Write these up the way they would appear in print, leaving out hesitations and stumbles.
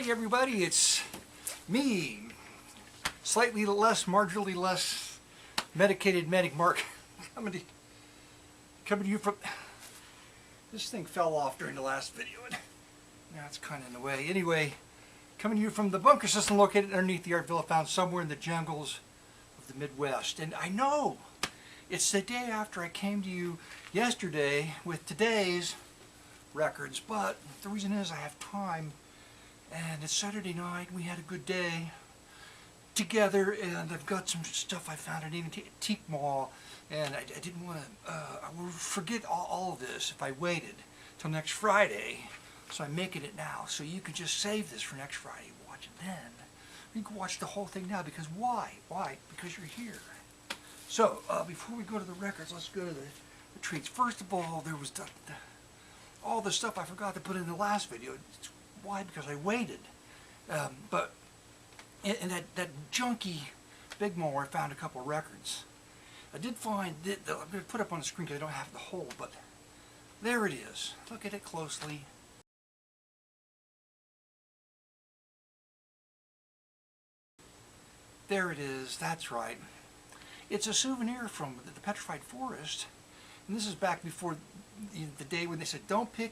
Howdy everybody, it's me, slightly less, marginally less medicated Medic Mark, coming to you from, this thing fell off during the last video, and now it's kind of in the way. Anyway, coming to you from the bunker system located underneath the art villa found somewhere in the jungles of the Midwest. And I know, it's the day after I came to you yesterday with today's records, but the reason is I have time. And it's Saturday night, we had a good day together, and I've got some stuff I found at an antique mall, and I didn't want to, I would forget all of this if I waited till next Friday, so I'm making it now, so you can just save this for next Friday, watch it then. You can watch the whole thing now, because why? Why? Because you're here. So, before we go to the records, let's go to the treats. First of all, there was all the stuff I forgot to put in the last video. Why? Because I waited. But in that junky big mall where I found a couple records, I did find, I'm going to put up on the screen because I don't have the whole, but there it is. Look at it closely. There it is, that's right. It's a souvenir from the Petrified Forest, and this is back before the day when they said don't pick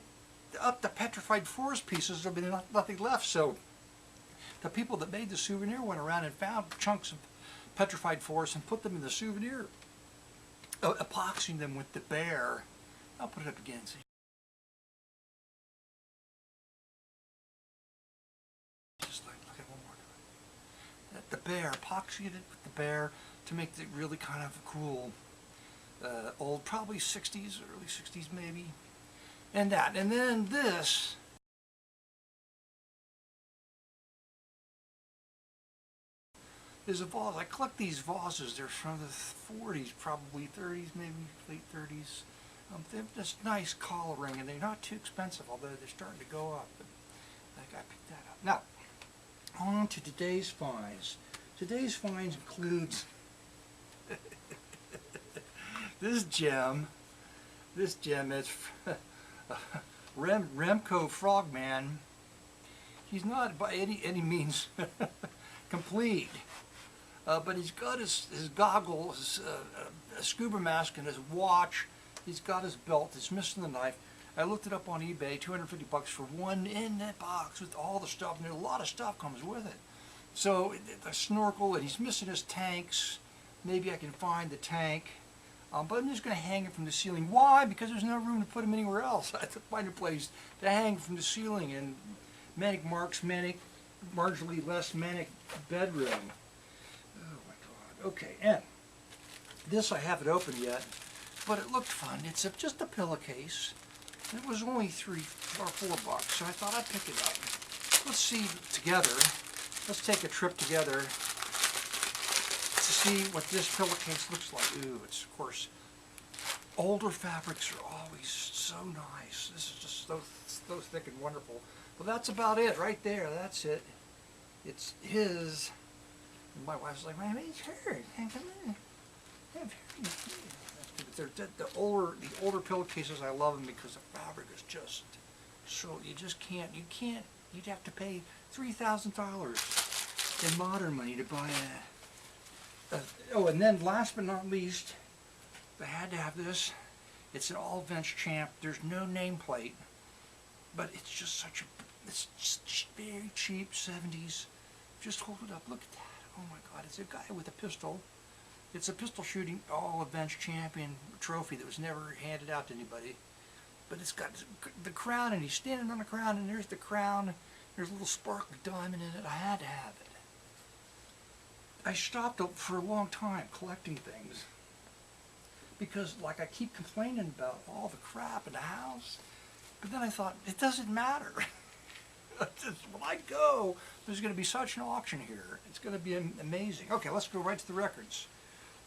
up the Petrified Forest pieces, there'll be nothing left. So the people that made the souvenir went around and found chunks of Petrified Forest and put them in the souvenir, epoxying them with the bear. I'll put it up again. See? Just look at one more. The bear, epoxied it with the bear to make it really kind of cool. Old, probably 60s, early 60s maybe. And that, and then this is a vase. I collect these vases. They're from the 40s, probably 30s, maybe late 30s. They're just nice coloring, and they're not too expensive, although they're starting to go up. But I picked that up. Now, on to today's finds. Today's finds includes this gem. This gem is Remco Frogman. He's not by any means complete, but he's got his goggles, a scuba mask, and his watch. He's got his belt. It's missing the knife. I looked it up on eBay, 250 bucks for one in that box with all the stuff, and a lot of stuff comes with it. So the snorkel, and he's missing his tanks. Maybe I can find the tank. But I'm just going to hang it from the ceiling. Why? Because there's no room to put him anywhere else. I have to find a place to hang from the ceiling in Manic Mark's marginally less manic bedroom. Oh my God. Okay, and this I haven't opened yet, but it looked fun. It's just a pillowcase. It was only $3 or $4, so I thought I'd pick it up. Let's see together. Let's take a trip together to see what this pillowcase looks like. Ooh, it's, of course, older fabrics are always so nice. This is just so thick and wonderful. Well, that's about it right there. That's it. It's his. And my wife's like, man, it's hers. Come on. The older pillowcases, I love them because the fabric is just so, you'd have to pay $3,000 in modern money to buy oh, and then last but not least, I had to have this. It's an all-Vents champ. There's no nameplate, but it's just such a, it's just very cheap 70s. Just hold it up. Look at that. Oh my God. It's a guy with a pistol. It's a pistol shooting all-Vents champion trophy that was never handed out to anybody. But it's got the crown, and he's standing on the crown, and there's the crown. There's a little sparkly diamond in it. I had to have it. I stopped for a long time collecting things because, like, I keep complaining about all the crap in the house, but then I thought, it doesn't matter. When I go, there's going to be such an auction here. It's going to be amazing. Okay, let's go right to the records.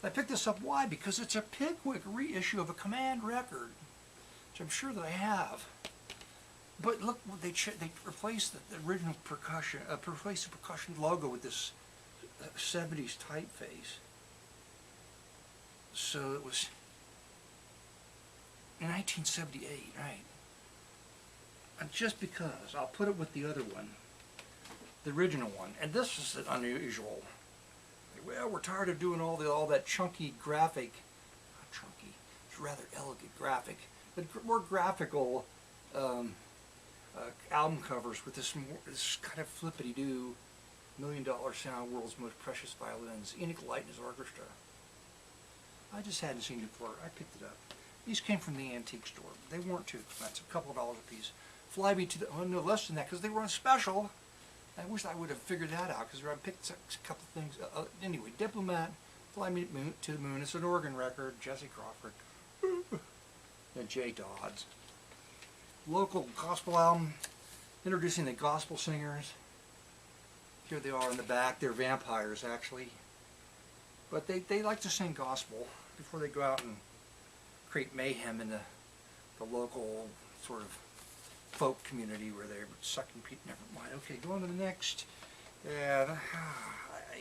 I picked this up. Why? Because it's a Pickwick reissue of a Command record, which I'm sure that I have. But look, they replaced the original percussion, replaced the percussion logo with this 70s typeface. So it was in 1978, right? And just because, I'll put it with the other one. the original one. And this is an unusual. Well, we're tired of doing all that chunky graphic, not chunky, it's rather elegant graphic, but more graphical album covers with this kind of flippity-doo $1 Million Sound, World's Most Precious Violins, Enoch Lightner's Orchestra. I just hadn't seen it before. I picked it up. These came from the antique store. They weren't too expensive, a couple of dollars a piece. Fly Me to the, oh, no less than that, because they were on special. I wish I would have figured that out, because I picked a couple of things. Anyway, Diplomat, Fly Me to the Moon. It's an organ record. Jesse Crawford. And Jay Dodds. Local gospel album, introducing the gospel singers. Here they are in the back. They're vampires, actually. But they like to sing gospel before they go out and create mayhem in the local sort of folk community where they're sucking people. Never mind. Okay, go on to the next. Yeah, I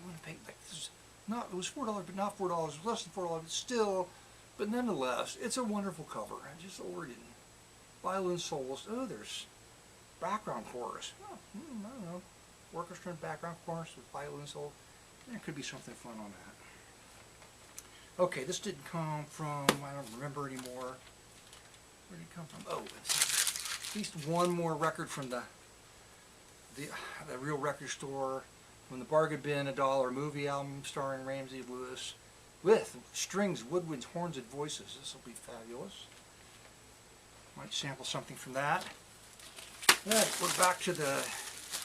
want to pay like this. Not, it was $4, but not $4. It was less than $4, but still. But nonetheless, it's a wonderful cover. Just organ, violin solos. Oh, there's background chorus. Oh, I don't know. Orchestra and background chorus with violin solo. There could be something fun on that. Okay, this didn't come from, I don't remember anymore. Where did it come from? Oh, it's at least one more record from the real record store. From the Bargain Bin, $1 movie album starring Ramsey Lewis with strings, woodwinds, horns, and voices. This will be fabulous. Might sample something from that. Then we're back to the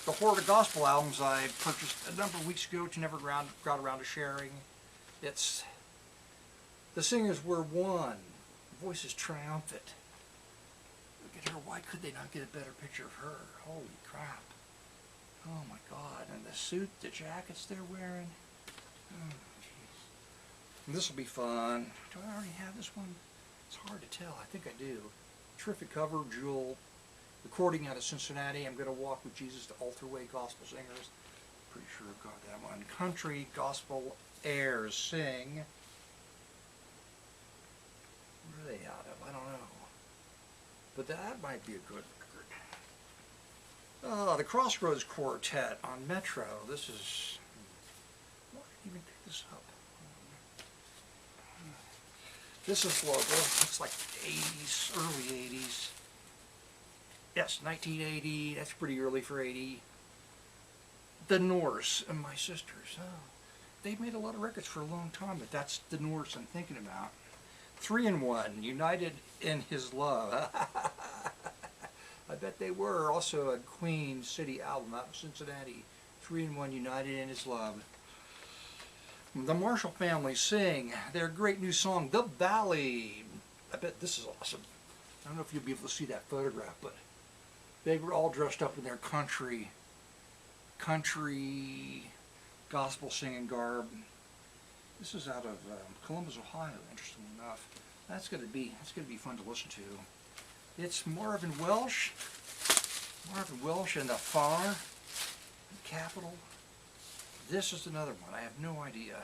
horde of gospel albums I purchased a number of weeks ago, which never got around to sharing. It's the singers were one, voices triumphant. Look at her. Why could they not get a better picture of her? Holy crap! Oh my God! And the suit, the jackets they're wearing. Oh, jeez. This will be fun. Do I already have this one? It's hard to tell. I think I do. Terrific cover, Jewel. Recording out of Cincinnati. I'm going to walk with Jesus to Altar Way Gospel Singers. Pretty sure I've got that one. Country Gospel Airs sing. What are they out of? I don't know. But that might be a good record. The Crossroads Quartet on Metro. This is... Why did I even pick this up? This is local. Looks like 80s, early 80s. Yes, 1980. That's pretty early for 80. The Norse and My Sisters. Oh, they've made a lot of records for a long time, but that's the Norse I'm thinking about. 3-in-1, United in His Love. I bet they were. Also a Queen City album out in Cincinnati. 3-in-1, United in His Love. The Marshall Family sing their great new song, The Valley. I bet this is awesome. I don't know if you'll be able to see that photograph, but they were all dressed up in their country gospel singing garb. This is out of Columbus, Ohio. Interesting enough, that's going to be fun to listen to. It's Marvin Welsh and the Far Capital. This is another one. I have no idea.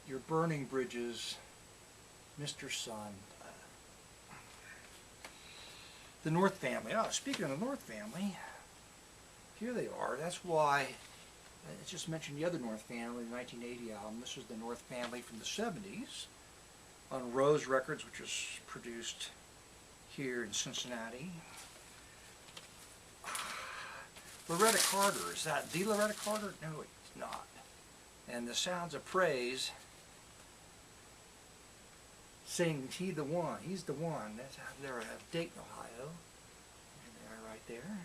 Your Burning Bridges, Mr. Sun. The North Family. Oh, speaking of the North Family, here they are. That's why I just mentioned the other North Family, the 1980 album. This is the North Family from the 70s on Rose Records, which was produced here in Cincinnati. Loretta Carter. Is that the Loretta Carter? No, it's not. And the Sounds of Praise sing He the One. He's the One. That's how they're at Dayton, Ohio. There they are right there.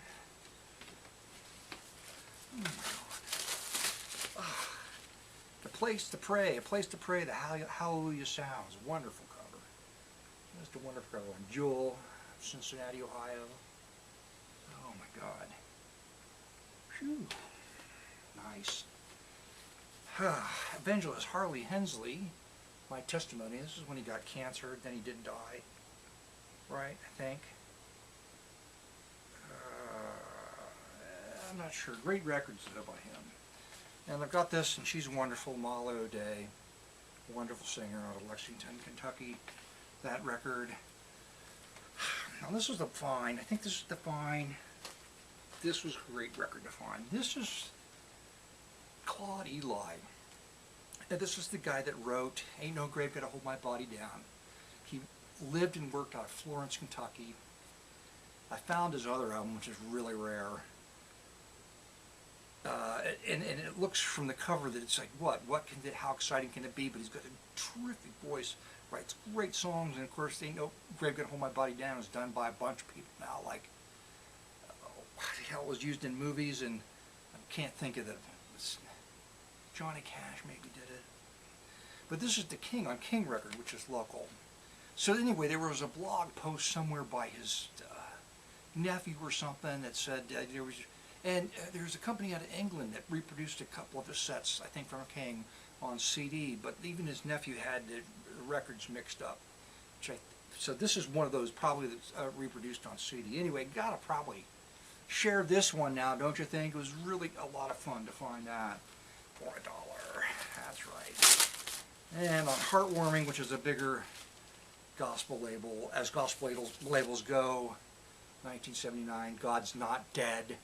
Oh my God. Oh. A Place to Pray. A Place to Pray. The Hallelujah Sounds. Wonderful cover. Just a wonderful cover. Jewel, Cincinnati, Ohio. Oh my God. Phew. Nice. Evangelist Harley Hensley. My testimony. This is when he got cancer, then he did die. Right, I think. I'm not sure. Great records though by him. And I've got this, and she's wonderful. Molly O'Day, a wonderful singer out of Lexington, Kentucky. That record. Now this is the Fine. I think this is the Fine this was a great record to find. This is Claude Eli. And this is the guy that wrote Ain't No Grave Gonna Hold My Body Down. He lived and worked out of Florence, Kentucky. I found his other album, which is really rare. And it looks from the cover that it's like, how exciting can it be? But he's got a terrific voice, writes great songs, and of course, Ain't No Grave Gonna Hold My Body Down is done by a bunch of people now. Like, it was used in movies, and I can't think of it. Johnny Cash maybe did it. But this is the King on King Record, which is local. So anyway, there was a blog post somewhere by his nephew or something that said there's a company out of England that reproduced a couple of his sets, I think from King, on CD, but even his nephew had the records mixed up. So this is one of those probably that's reproduced on CD. Anyway, gotta probably share this one now, don't you think? It was really a lot of fun to find that for $1. That's right. And on Heartwarming, which is a bigger gospel label, as gospel labels go, 1979, God's Not Dead.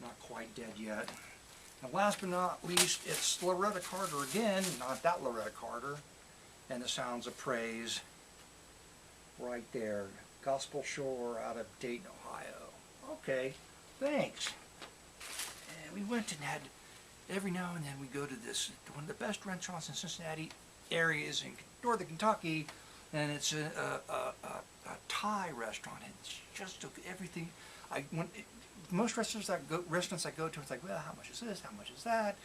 Not quite dead yet. And last but not least, it's Loretta Carter again, not that Loretta Carter, and the Sounds of Praise, right there. Gospel Shore out of Dayton, Ohio. Okay, thanks. And we went and had, every now and then we go to this, one of the best restaurants in Cincinnati areas in northern Kentucky, and it's a Thai restaurant. It's just everything. Most restaurants I go to, it's like, well, how much is this? How much is that?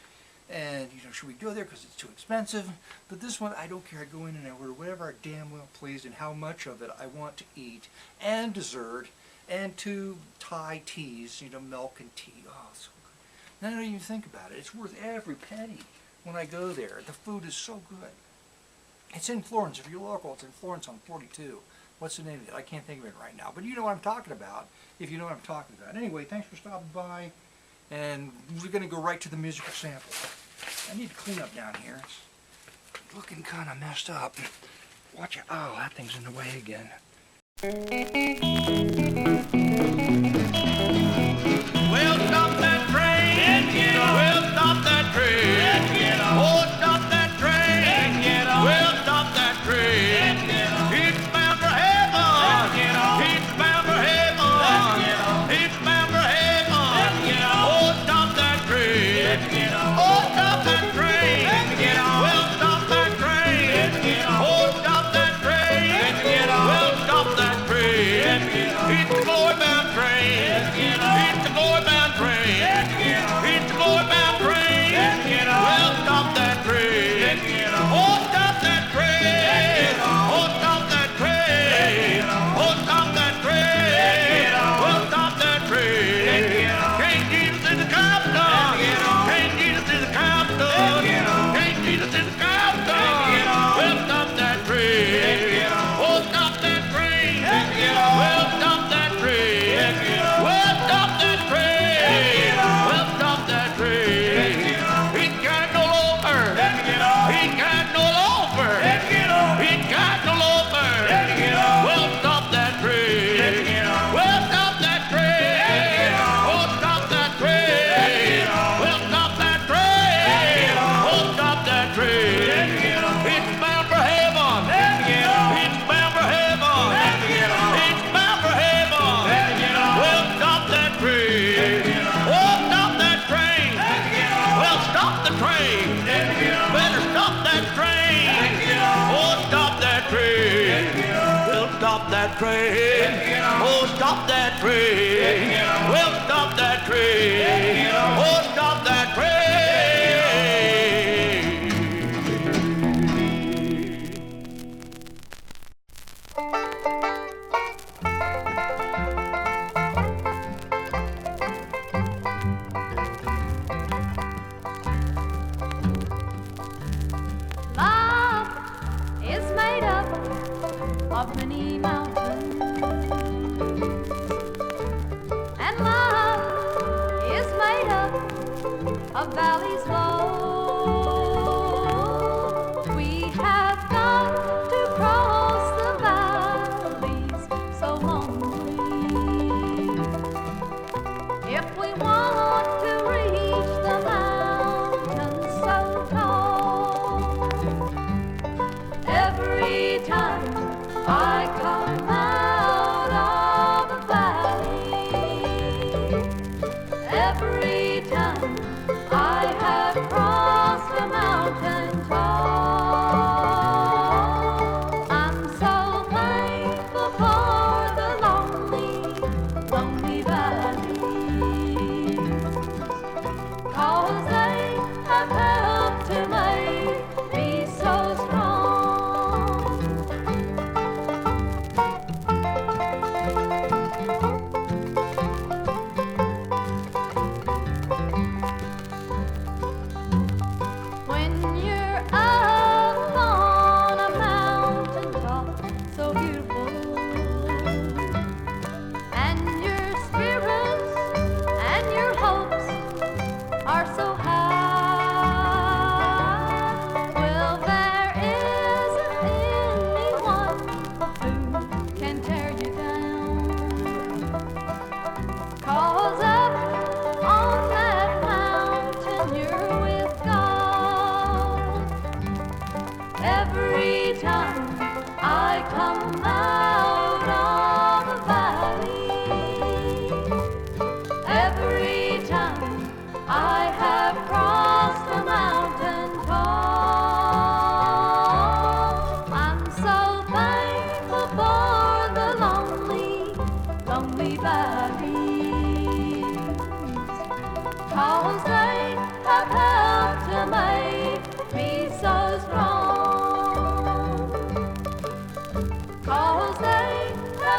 And should we go there because it's too expensive? But this one, I don't care. I go in and I order whatever I damn well please and how much of it I want to eat, and dessert, and 2 Thai teas, milk and tea. Oh, so good. And I don't even think about it. It's worth every penny when I go there. The food is so good. It's in Florence. If you're local, it's in Florence on 42. What's the name of it? I can't think of it right now. But you know what I'm talking about, if you know what I'm talking about. Anyway, thanks for stopping by. And we're going to go right to the musical sample. I need to clean up down here. It's looking kind of messed up. Watch it. Oh, that thing's in the way again. Well, stop that train. Well, stop that train. Oh, stop that train. Well, stop that train. It's bound for heaven. It's bound for heaven. It's bound for heaven. Oh, stop that train. Oh, stop that train. Well, stop that train. Oh, stop that train. Well, stop that train. It's a boy-bound train. It's a boy-bound train. It's a boy-bound train. Well, stop that train. Oh, stop that train. Oh, stop that train. Oh, stop that train. Well, stop that train. King Jesus is the captain. King Jesus is the captain. King Jesus is the captain. Well, stop that train. Oh, stop that train. Well, stop that train. Well, stop that train. Well, stop that train. He can't no longer. He can't no longer. He can't no longer. Well, stop that train. Well, stop that train. Oh, stop that train. Well, stop that train. Oh, stop that train. It's bound for heaven. It's bound for heaven. It's bound for heaven. Well, stop that train. Oh, stop that train. Well, stop the train. Better stop that train. Oh, stop that train. Well, stop that train. Oh, stop that train. Well, stop that train. Oh, stop that train. Love is made up of many mountains, and love is made up of valleys low. We have got to cross the valleys so lonely if we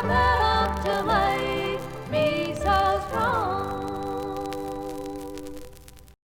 the